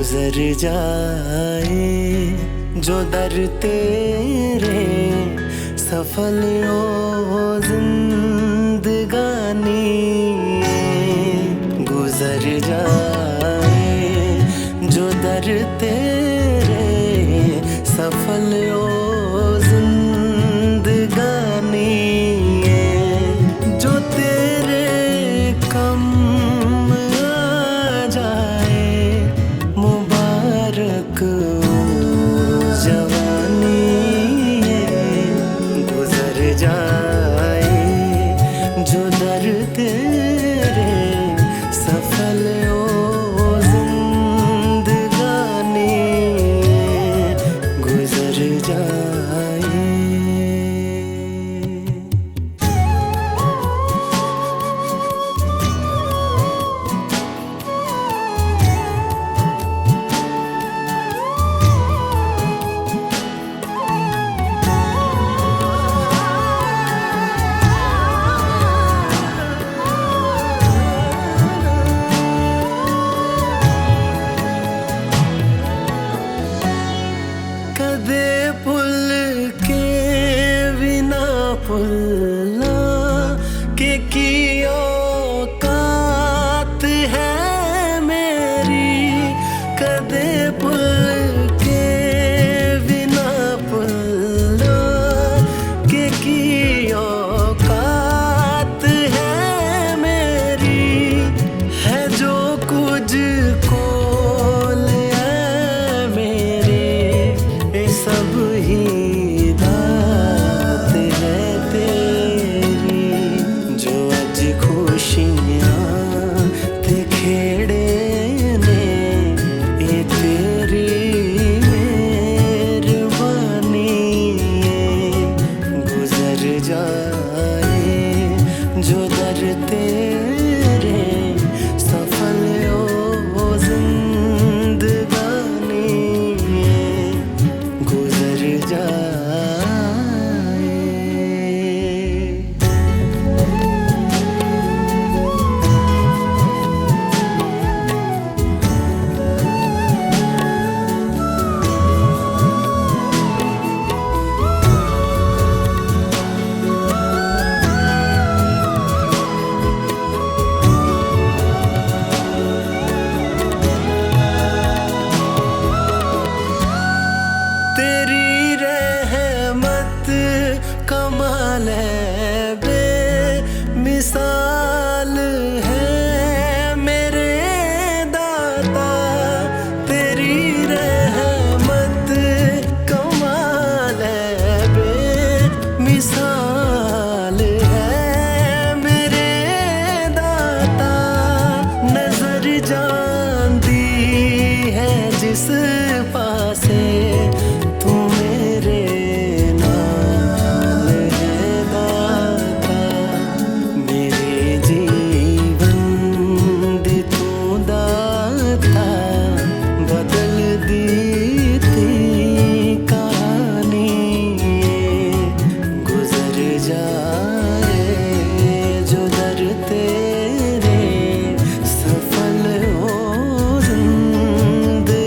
गुजर जाए जो दर तेरे, सफल हो जिंदगानी। गुजर जाए जो दर तेरे, सफल हो जिंदगानी। जो तेरे कम आ जाए, मुबारक जवानी। गुजर जाए जो दर तेरे, सफल हो जिंदगानी। गुजर जाए। कदे पुल के बिना पुल्ला के की औकात है मेरी। कदे पुल के बिना पुल्ला के की औकात है मेरी। है जो कुछ को सब ही दात है तेरी। जो अज खुशियाँ ते खेड़े ने, ये तेरी मेहरबानी। गुजर जाए जो दर तेरे, सफल हो जिंदगानी। गुजर जाए। तेरी रहमत कमाल है, बेमिसाल है मेरे दाता। तेरी रहमत कमाल है, बेमिसाल है मेरे दाता। नजर जानती है जिस पासे, तू मेरे नाल है दाता। मेरे जीवन दी तू दाता, बदल दी थी कहानी। गुजर जाए जो दर तेरे, सफल हो जिंदगानी।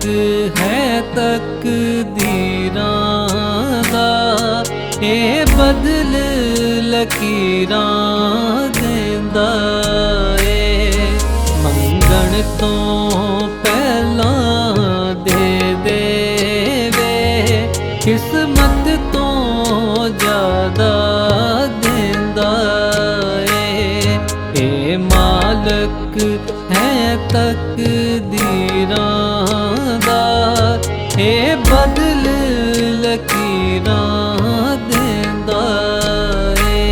है तकदीरां दा, ए बदल लकीरां देंदा ए। मंगण तो पहलां दे देवे, किस्मत तो ज्यादा देंदा ए। ए मालक है तकदीरां दा, ए बदल लकीरां देंदा ए।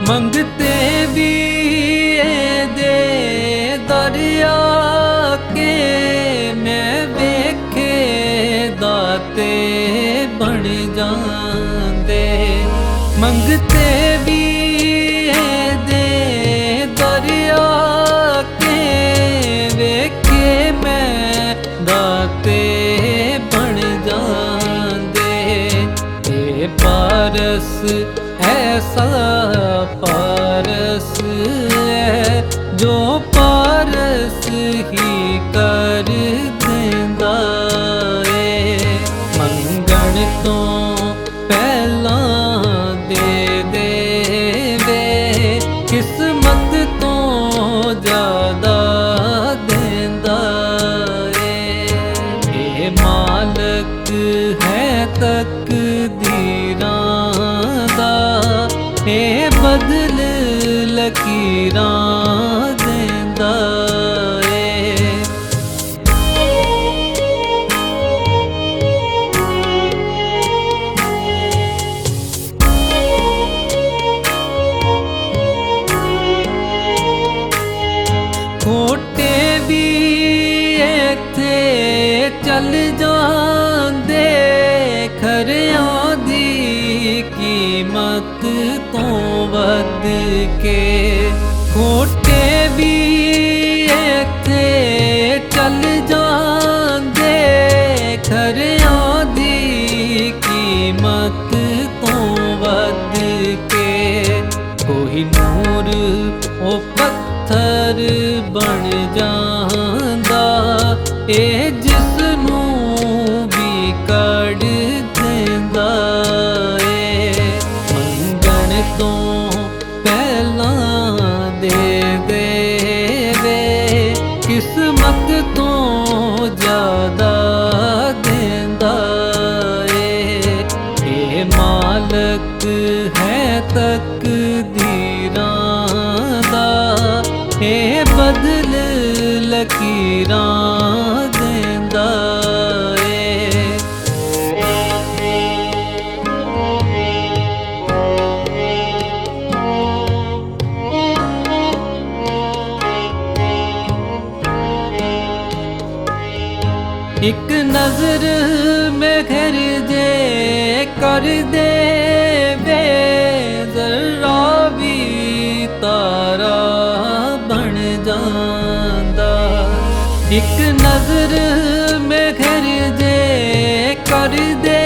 मंगते भी दे दरिया के, मैं वेखे दाते बन जांदे। मंगते भी दे दरिया के, वेखे मैं दाते बन जांदे। ए पारस ऐसा पारस है, जो पारस ही कर देंदा ए। मंगण तो पहलां दे देवे, किस्मत तो ज्यादा देंदा ए। ए मालक है तकदीरां दा, ए बदल लकीरां देंदा ए। खोटे भी इत्थे चल जांदे, खरियां दी कीमत तो वध के। खोटे भी इत्थे चल जांदे, खरियां दी कीमत तो वध के। कोई नूर ओ पत्थर बन जांदा, ए जिसनू भी कड़ देंदा ए। मंगण तो पहलां दे देवे, किस्मत तो ज्यादा देंदा ए। ए मालक है तकदीरां दा, ए बदल लकीरां देंदा ए। एक नजर में घर जे कर दे वे, जरा भी तारा बन जांदा। एक नजर में घर जे कर दे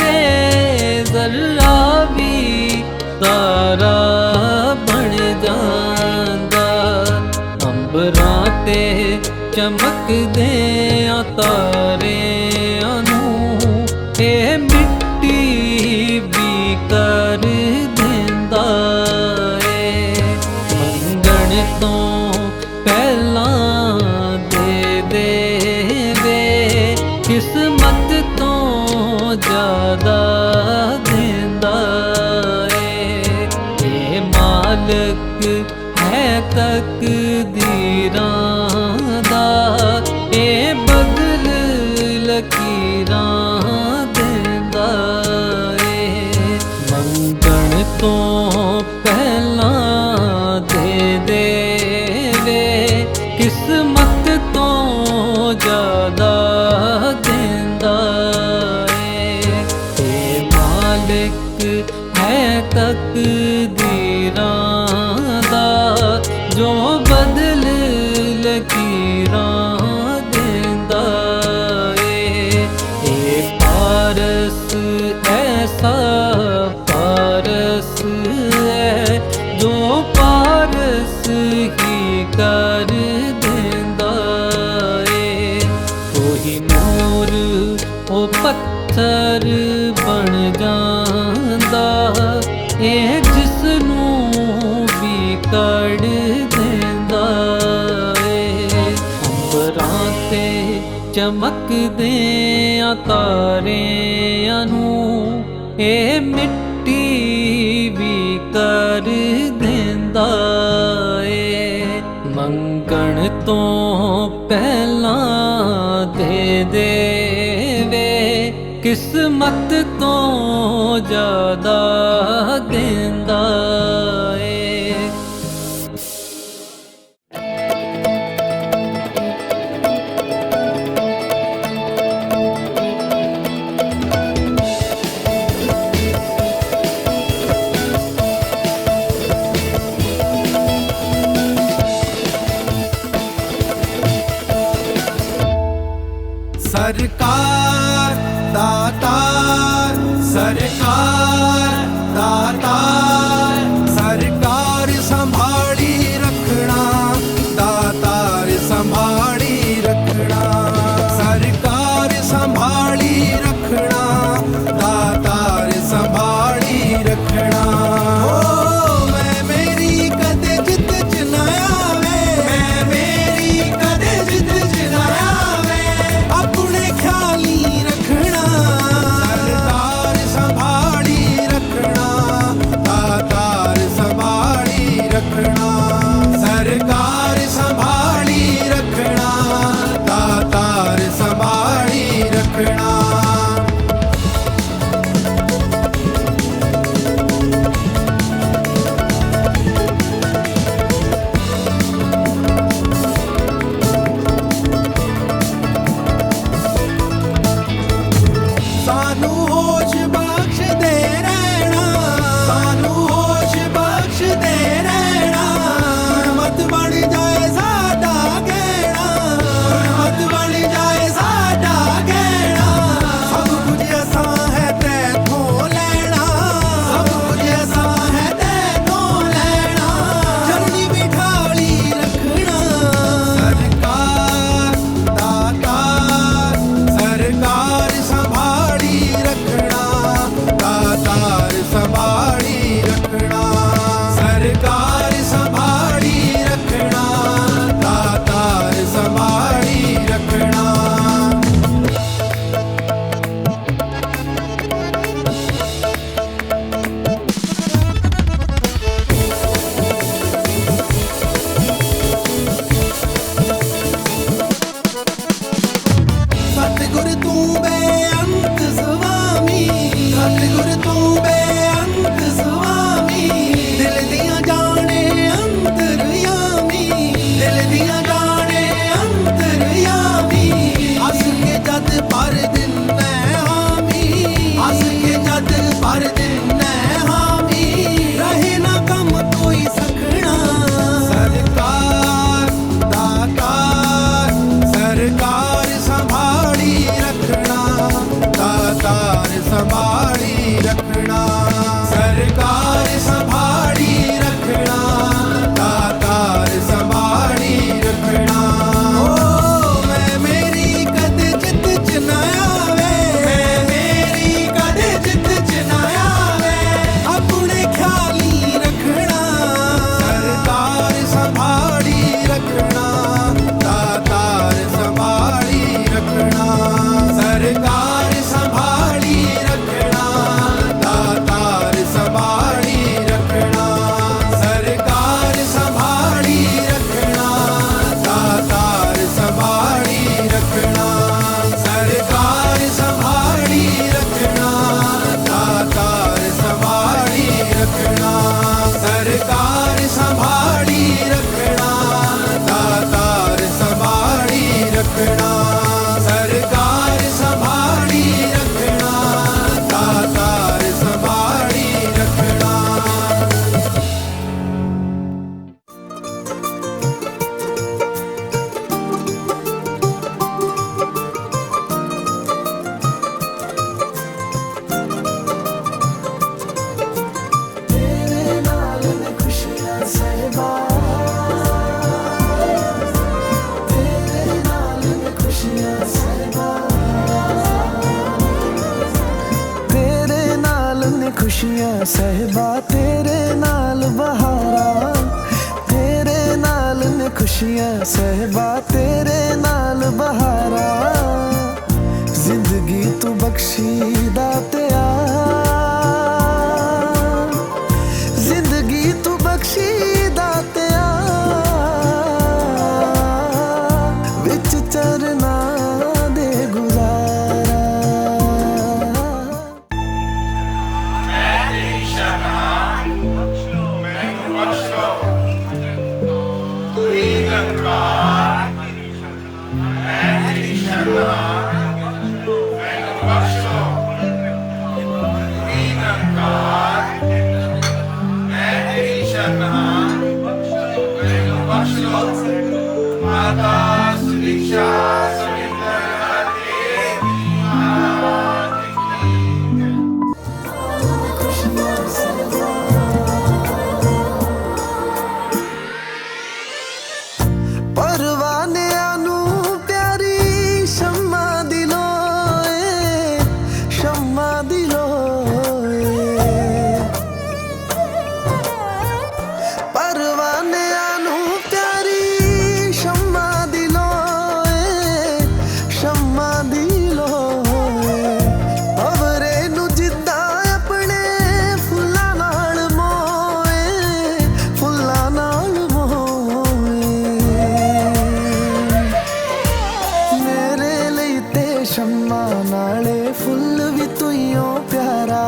वे, जरा भी तारा बन जांदा। अंबरां ते चमकदे तारे अनू, ए मिट्टी भी कर देंदा ए। मंगण तो पहलां दे देवे, किस्मत तो ज्यादा देंदा ए। ए मालक है तकदीरां दा, ए बदल लकीरां देंदा ए। मंगण तो पहलां दे देवे, किस्मत तो ज्यादा देंदा ए। ए मालिक है तकदीरां दा, जो बदल लकीरां देंदा ए। ਅਫਸਰ ਬਣ ਜਾਂਦਾ ਇਹ ਜਿਸ ਨੂੰ ਵੀ ਕੱਢ ਦਿੰਦਾ ਏ। ਅੰਬਰਾਂ ਤੇ ਚਮਕਦੇ ਆ ਤਾਰਿਆਂ ਨੂੰ ਇਹ ਮਿੱਟੀ ਵੀ ਕਰ ਦਿੰਦਾ ਏ। ਮੰਗਣ ਤੋਂ ਪਹਿਲਾਂ ਦੇ ਦੇਵੇ ਕਿਸਮਤ ਤੋਂ ਜ਼ਿਆਦਾ ਦਿੰਦਾ ਏ। सरकार दातार, सरकार दातार, सरकार संभाली रखना, दातार संभाली रखना, सरकार संभाली रखना, दातार संभाली रखना। ओ मैं मेरी कदे जित चनाया वे, मैं मेरी कदे जित चनाया वे, अपने ख्याली रखना, सरकार संभाली रखना, दातार संभाली रखना, सरकार संभाली रखना, दातार संभाली रखना। सानू होश बख्श दे रहना, सानू होश बख्श दे रहना, गुरमत बन जाए साडा गहना, गुरमत बन जाए साडा गहना। सब कुछ असां है तैथों लेना, सब कुछ असां है तैथों लेना, चरनी बिठाली रखना, सरकार दातार, सरकार संभाली रखना, दातार संभाली रखना, सरकार संभाली रखना, दातार संभाली रखना। सतगुर तू बेअंत स्वामी, सतगुर तू बेअंत स्वामी, दिल दियां जाने अंतरयामी, दिल दियां जाने अंतरयामी, हस के जद पर दिन हामी, हस के जद पर दिन हामी, रहे ना कम कोई सकना, सरकार दातार, सरकार संभाली रखना, दातार संभाली रखना, सरकार संभाली रखना, दातार संभाली रखना। ओ मैं मेरी कदे जित चनाया वे, मैं मेरी कदे जित चनाया खुशियां सहबा तेरे नाल बहारा, तेरे नाल ने खुशियां सहबा तेरे नाल बहारा। जिंदगी तू बख्शी दातिया, जिंदगी तू बख्शी दातिया, विच चरना दे गुजारा। परवानियां नू प्यारी शम्मा दिलोए, शम्मा दिलोए। परवानियां नू प्यारी शम्मा दिलोए, शम्मा दिलोए। अवरे नू जिद्दां अपने फुल्लां नाल मोए, फुल्लां नाल मोए। मेरे लिए ते शम्मा नाले फुल भी तुइयों प्यारा,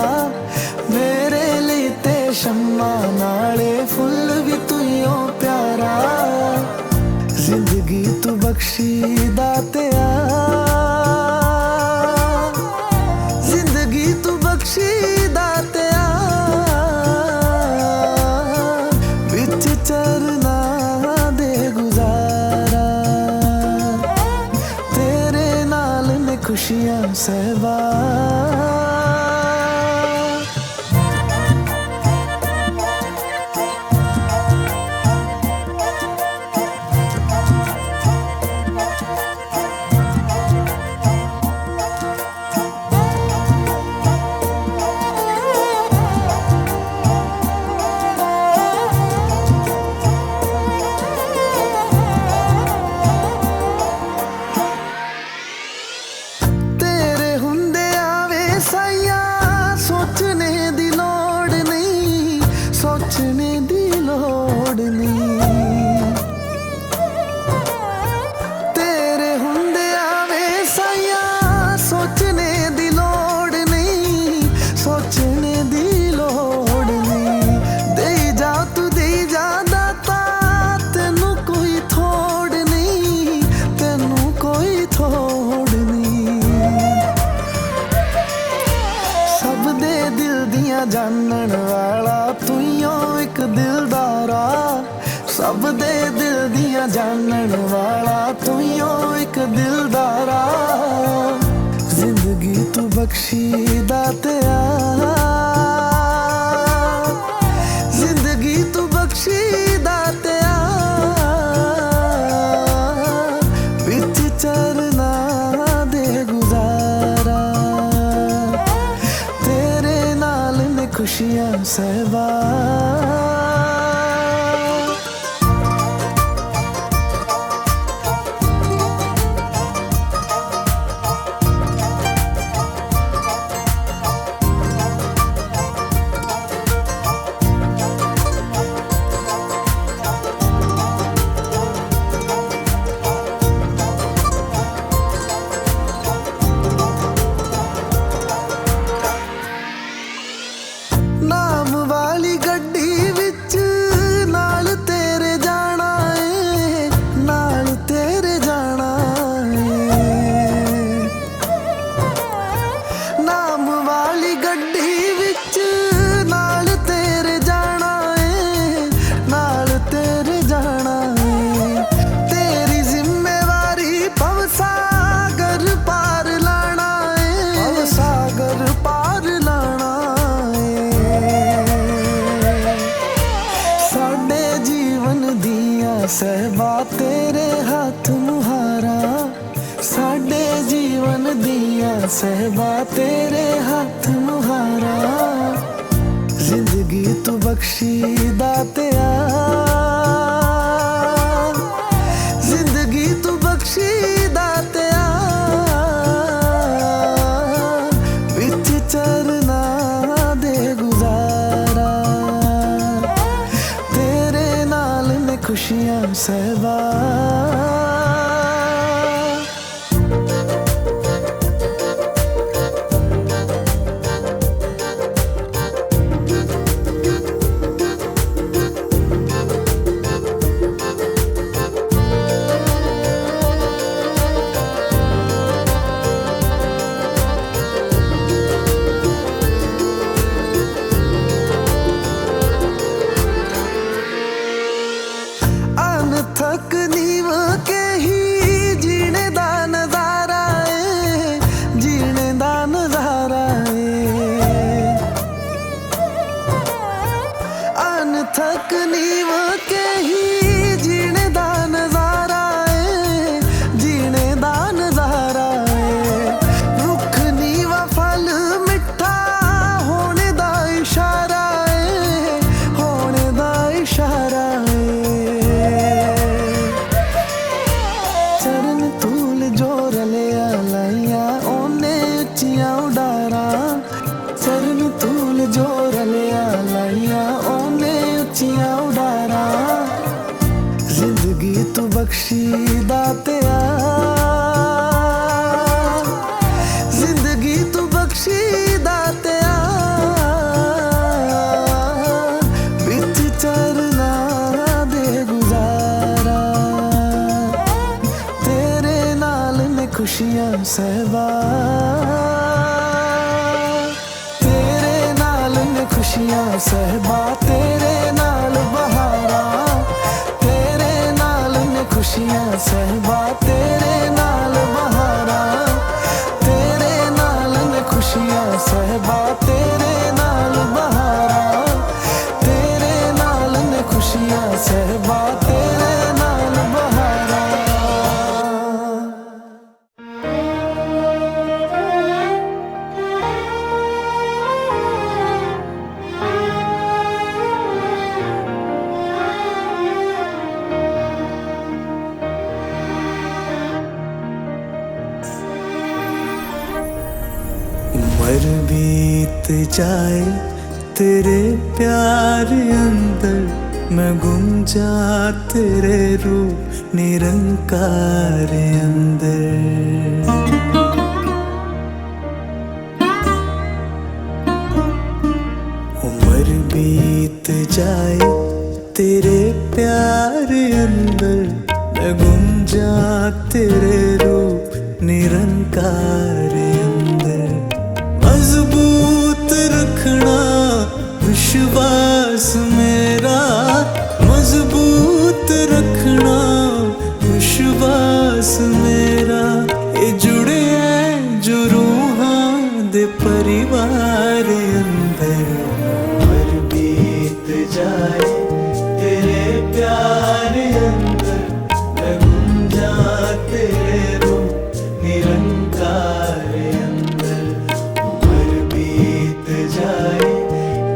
मेरे लिए ते शम्मा नाले फुल भी तुइयों प्यारा। जिंदगी तू बख्शी दातिया, जिंदगी तू बख्शी दातिया, विच चरना दे गुजारा। तेरे नाल ने खुशियां सहबा, तेरे हुंदे आवे साइया सोचने दी लोड़ नहीं, सोचने दी लोड़ नहीं। तेरे हुंदे आवे साइया सोचने दी लोड़ नहीं, सोचने दी लोड़ नहीं। दे जा तू दे जा दाता, तेनू कोई थोड़ नहीं, तेनू कोई थोड़ नहीं। सब दे दिल दियां जानन वाला तुइयों एक दिलदारा, सब दे दिल दियां जानन वाला तुइयों एक दिलदारा। जिंदगी तू बख्शी दातिया, जिंदगी तू बख्शी दातिया, विच चरना दे गुजारा। तेरे नाल ने खुशियां सहबा, नाम वाली गड्डी विच नाल तेरे जाना है, नाल तेरे जाना है। नाम वाली गड्डी विच नाल तेरे जाना है, नाल तेरे जाना है। तेरी जिम्मेवारी भवसागर पार लाना है, भवसागर पार लाना है। साडे जीवन दियां सहबा तेरे हाथ मुहारा, साडे जीवन दियां सहबा तेरे हाथ मुहारा। जिंदगी तू बख्शी दातिया, जिंदगी तू बख्शी दातिया, विच चरना दे गुजारा, तेरे नाल ने खुशियां सहबा। थक नीव के ही जीने दा नजारा है, जीने दा नजारा है। अनथक नीव के ही जीने दा नजारा है, जीने दा नजारा है। रुख नीवा फल मिठा होने दा इशारा है, होने दा इशारा है। चरण तूल जो रलिया लाइया ओने उच्चियां उडारा, चरण तूल जो रलिया लाइया ओने उच्चियां उडारा, जिंदगी तू बख्शी दातिया, जिंदगी तू बख्शी दातिया, विच चरना दे गुजारा, तेरे नाल ने खुशियां सहबा, तेरे नाल ने खुशियां सहबा, तेरे नाल बहारा, तेरे नाल ने खुशियां सहबा, तेरे नाल बहारा, तेरे नाल ने खुशियां सहबा, तेरे नाल बहारा, तेरे नाल ने खुशियां सहबा, तेरे नाल बहारा। उम्र बीत जाए तेरे प्यार अंदर, मैं गुम जा तेरे रूप निरंकार अंदर। उम्र बीत जाए तेरे प्यार अंदर, मैं गुम जा तेरे रूप निरंकार अंदर। मजबूत रखना विश्वास मेरा, मजबूत रखना विश्वास मेरा, ये जुड़े हैं जो रूहां दे परिवार अंदर। उम्र बीत जाए तेरे प्यार अंदर, मैं गुम जा तेरे रूप निरंकार अंदर। उम्र बीत जाए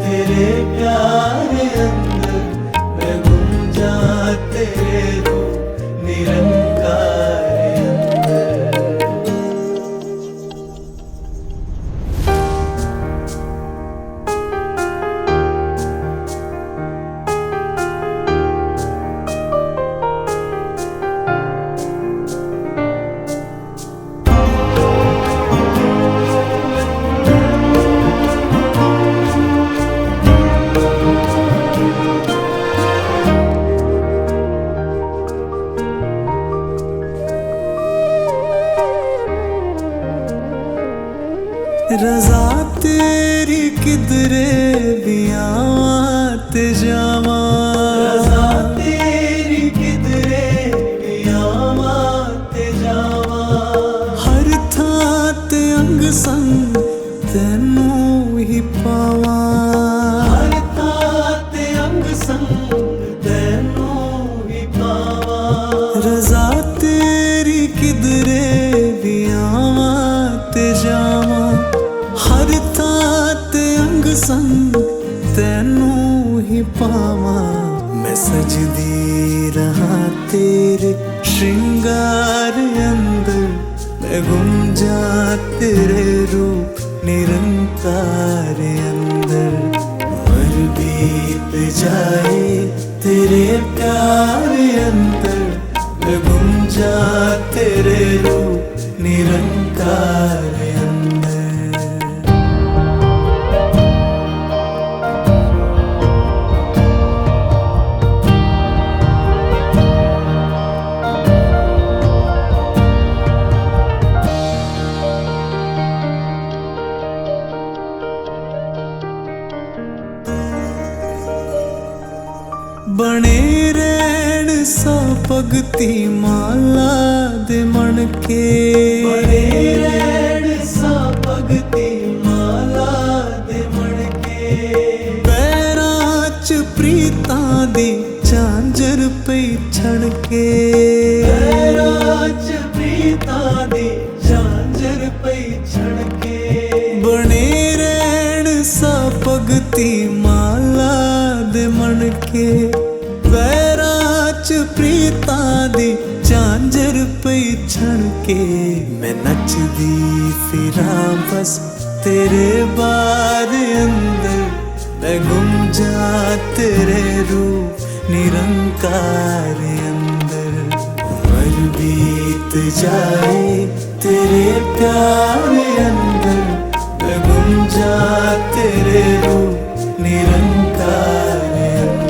तेरे प्यार अंदर, मैं गुम जा तेरे रूप निरंकार अंदर। नचदी रहा तेरे श्रृंगार अंदर, मैं गुम जा तेरे रूप निरंकार अंदर। उम्र बीत जाए तेरे प्यार अंदर, मैं गुम जा तेरे रूप निरंकार अंदर। बने रहन सा भगती माला दे मन के, बने रहन सा भगती माला दे मन के। पैरां च प्रीतां दी झांझर पई छणके, पैरां च प्रीतां दी झांझर पई छणके। बने रहन सा भगती माला दे मन के, पैरां च प्रीतां दी झांझर पई छणके। मैं नचदी फिरां बस तेरे बार अंदर, मैं गुम जा तेरे रूप निरंकार अंदर। उम्र बीत जाए तेरे प्यार अंदर, मैं गुम जा तेरे रूप निरंकार अंदर।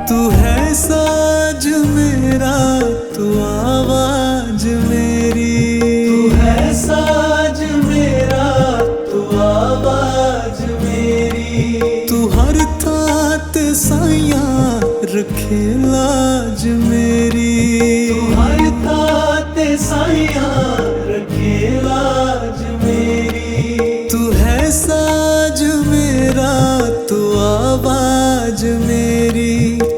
तू है साज मेरा, तू आवाज मेरी, तू है साज मेरा, तू आवाज मेरी। तू हर थात साइयां रखे लाज मेरी, तू हर थात साइयां रखे लाज मेरी। तू है साज मेरा, तू आवाज मेरी,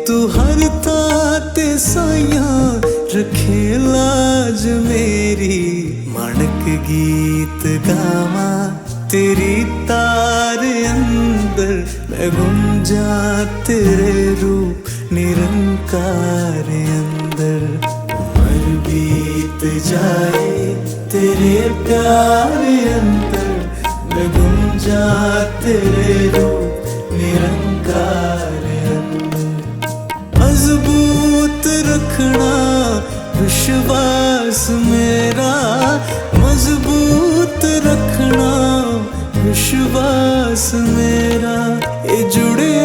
तू हर ताते साइयां रखे लाज मेरी। माणक गीत गावा तेरी तार अंदर, मैं गुम जा तेरे रूप निरंकार अंदर। उम्र बीत जाए तेरे प्यार अंदर, मैं गुम जा तेरे रूप निरंकार अंदर। मजबूत रखना विश्वास मेरा, मजबूत रखना विश्वास मेरा। ये जुड़े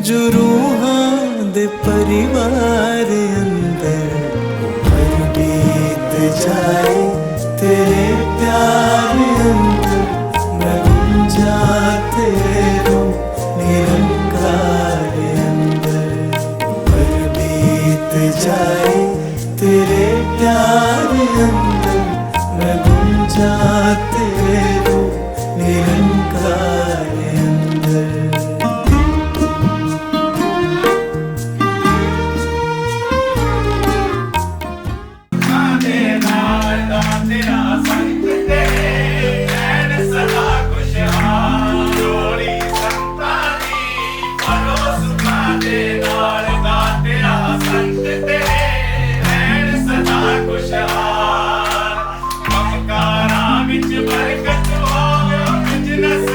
जो रूहां दे परिवार अंदर। उम्र बीत जाए तेरे प्यार अंदर, मैं गुम जा तेरे रूप निरंकार अंदर। उम्र बीत जाए तेरे प्यार अंदर, मैं गुम जा तेरे रूप निरंकार अंदर। बरकत हो बिजनेस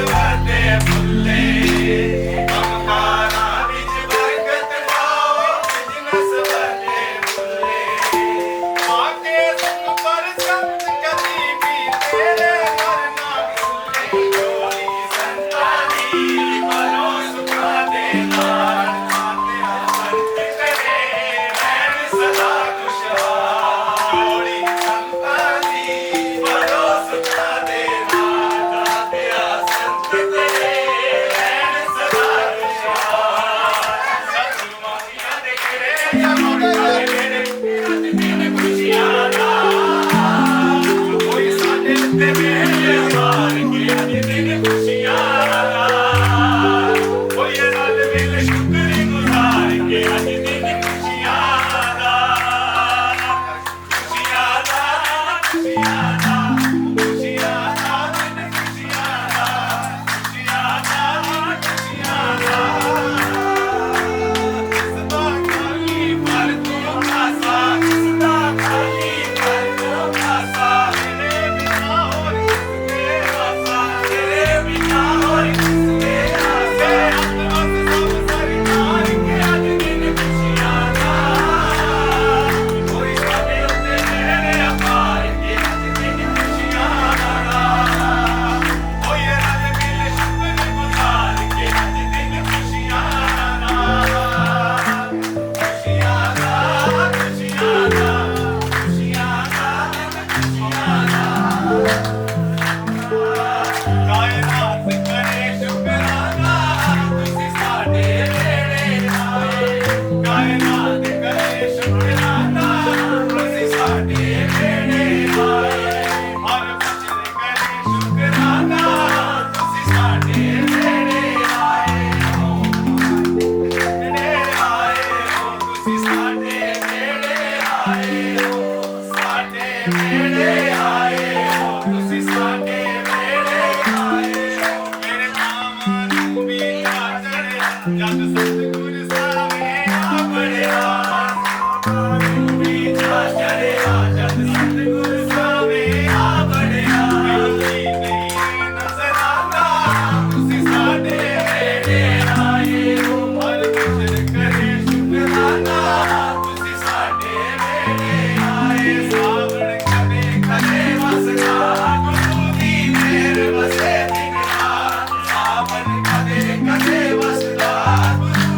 ਕਾਇਨਾਤ ਕਰੇ ਸ਼ੁਕਰਾਨਾ ਤੁਸੀਂ ਸਾਡੇ ਨੇੜੇ ਆਏ ਕਾਇਨਾਤ ਕਰੇ ਸ਼ੁਕਰਾਨਾ ਤੁਸੀਂ ਸਾਡੇ ਨੇੜੇ ਆਏ ਹਰ ਬਚਨ ਕਰੇ ਸ਼ੁਕਰਾਨਾ ਤੁਸੀਂ ਸਾਡੇ ਨੇੜੇ ਆਏ ਹੋ ਨੇੜੇ ਆਏ ਹੋ ਤੁਸੀਂ ਸਾਡੇ ਨੇੜੇ ਆਏ ਹੋ ਸਾਡੇ ਨੇੜੇ ਆਏ ਹੋ ਤੁਸੀਂ ਸਾਡੇ ਨੇੜੇ ਆਏ ਹੋ ਮੇਰੇ ਨਾਮ ਨੂੰ ਵੀ ਚੜਿਆ ਜਦ ਸਤਿਗੁਰ ਸਾਵੇਂ ਆ ਬੜਿਆ ਨੂੰ ਵੀ ਚੜਿਆ ਜਦ ਸਤਿਗੁਰ ਸਾਵੇਂ ਆ ਬੜਿਆ ਨਹੀਂ ਨਜ਼ਰ ਆਉਂਦਾ ਤੁਸੀਂ ਸਾਡੇ ਨੇੜੇ ਆਏ ਹੋ ਹਰ ਬਚਨ ਕਰੇ ਸ਼ੁਕਰਾਨਾ ਤੁਸੀਂ ਸਾਡੇ ਨੇੜੇ ਆਏ ਸਾਵਣ ਕਦੇ ਕਦੇ ਵਸਦਾ ਗੁਰੂ ਦੀ ਮਿਹਰ ਵਸੇ ਦਿਨ ਰਾਤ ਸਾਵਣ ਕਦੇ ਕਦੇ ਵਸਦਾ ਗੁਰੂ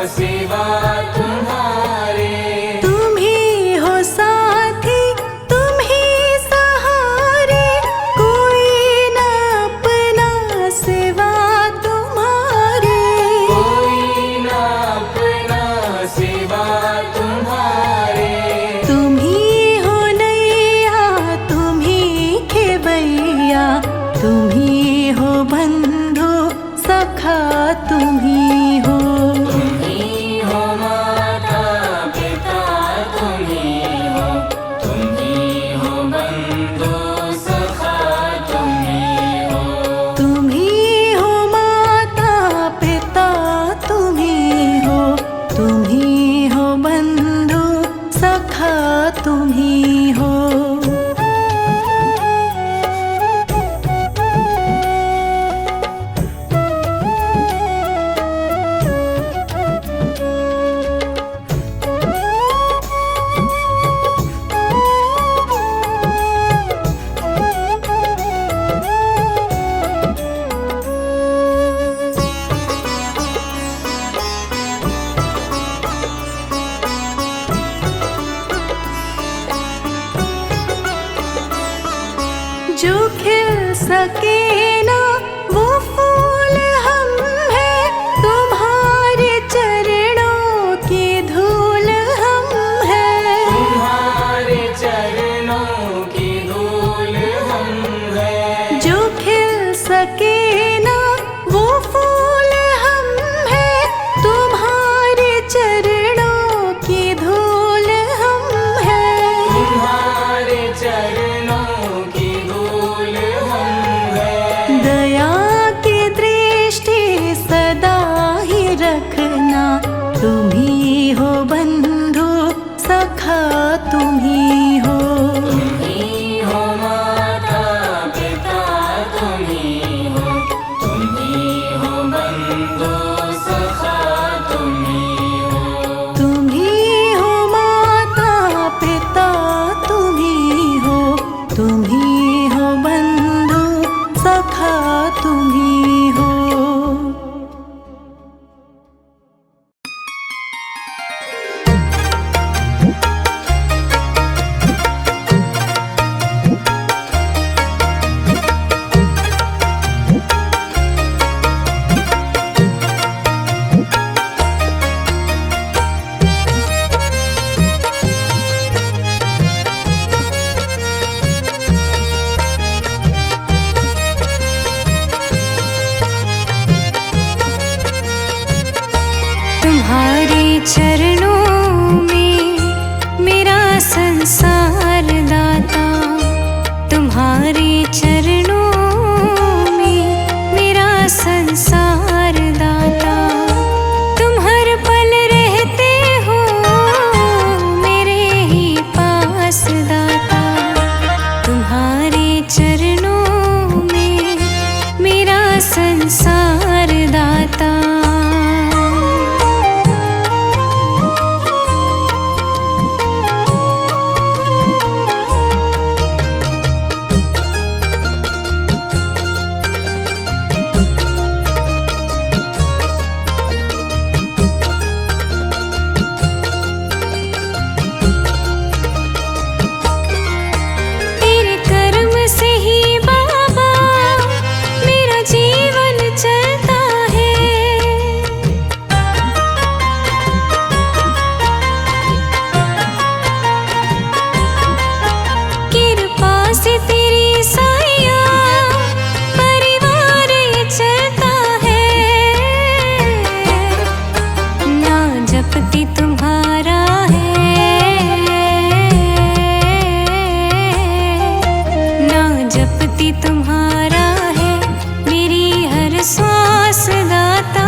सिवा तुम्हारे। तुम ही हो साथी, तुम ही सहारे, कोई न अपना सिवा तुम्हारे। कोई न अपना सिवा तुम्हारे। तुम ही हो नैया, तुम ही खेवैया, तुम ही हो बंधु सखा, तुम ही हो। तुम ही हो माता पिता, तुम ही हो, तुम ही हो बंधु सखा, तुम ही हो। तुम ही हो माता पिता, तुम ही हो, तुम ही हो बंधु सखा, तुम ही हो। जो खिल सके ना वो फूल हम हैं, तुम्हारे चरणों की धूल हम हैं। तुम्हारे चरणों की धूल हम हैं। जो खिल सके ना वो फूल हम हैं, तुम्हारे चरणों की धूल हम हैं। तुम्हारे चरणों की धूल हम हैं। दया की दृष्टि सदा ही रखना, तुम ही हो बंधु सखा, तुम ही हो। तुम ही हो माता पिता, तुम ही हो, तुम ही हो बंधु सखा, तुम ही हो। तुम ही हो माता पिता, तुम ही हो, तुम ही हो बंधु सखा, तुम ही हो। तुम्हारे चरणों में मेरा संसार दाता, तुम्हारे चरणों में मेरा संसार दाता। तुम हर पल रहते हो मेरे ही पास दाता, तुम्हारे चरणों में मेरा संसार दाता। तेरे कर्म से ही बाबा मेरा जीवन चलता है। कृपा से तेरी साया परिवार ये चलता है। ना जपती तुम्हारा है, ना जपती तुम्हारा है मेरी हर श्वास दाता।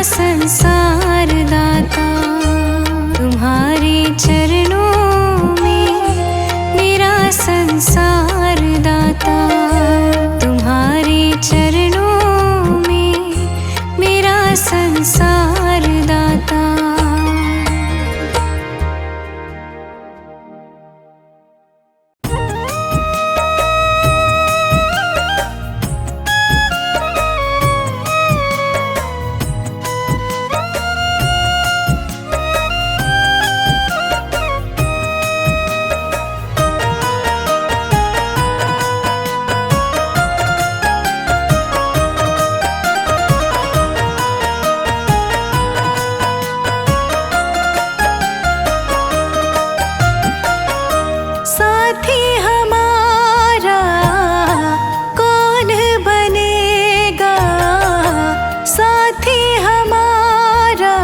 संसार दाता, तुम्हारे चरणों में मेरा संसार दाता, तुम्हारे चरणों में मेरा संसार दाता। साथी हमारा कौन बनेगा, साथी हमारा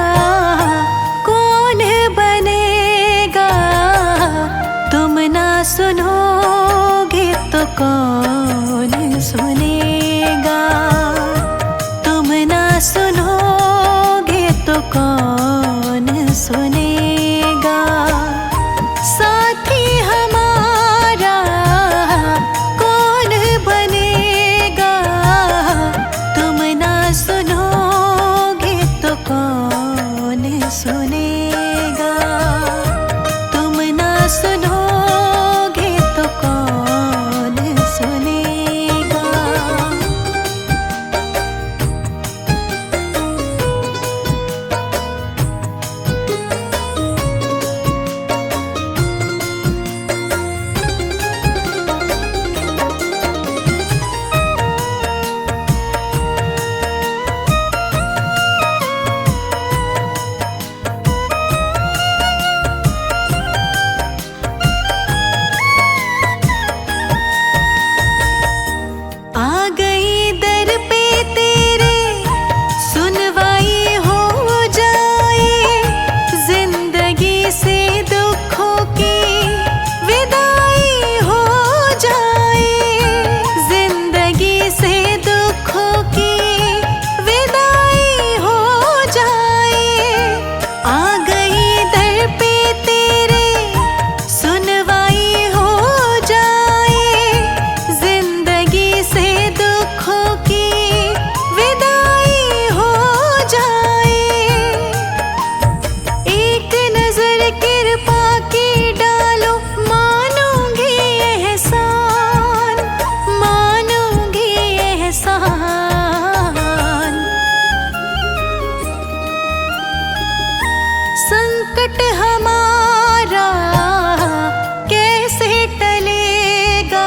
कौन बनेगा, तुम ना सुनोगे तो कौन सुनेगा, तुम ना सुनोगे तो कौन सुनेगा। साथी हमारा कौन बनेगा, तुम ना सुनोगे तो कौन सुनेगा, तुम ना सुनोगे तो कौन सुनेगा। आ गई दर पे तेरे, सुनवाई हो जाए, जिंदगी से दुखों की विदाई हो जाए, जिंदगी से दुखों की विदाई हो जाए। आ गई दर पे तेरे, सुनवाई हो जाए, जिंदगी से दुखों की विदाई हो जाए। एक नजर कृपा की डालो, मानूंगी एहसान, मानूंगी एहसान। संकट हमारा कैसे टलेगा,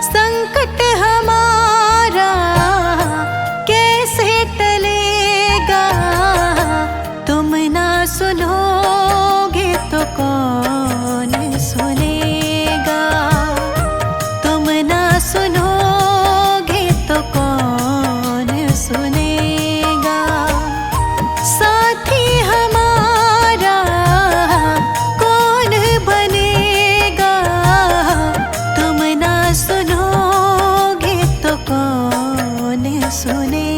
संकट हमारा कैसे टलेगा, तुम ना सुनोगे तो कौन सुनेगा, तुम ना सुनोगे तो कौन सुनेगा। साथी हमारा कौन बनेगा, तुम ना सुनोगे तो कौन सुनेगा।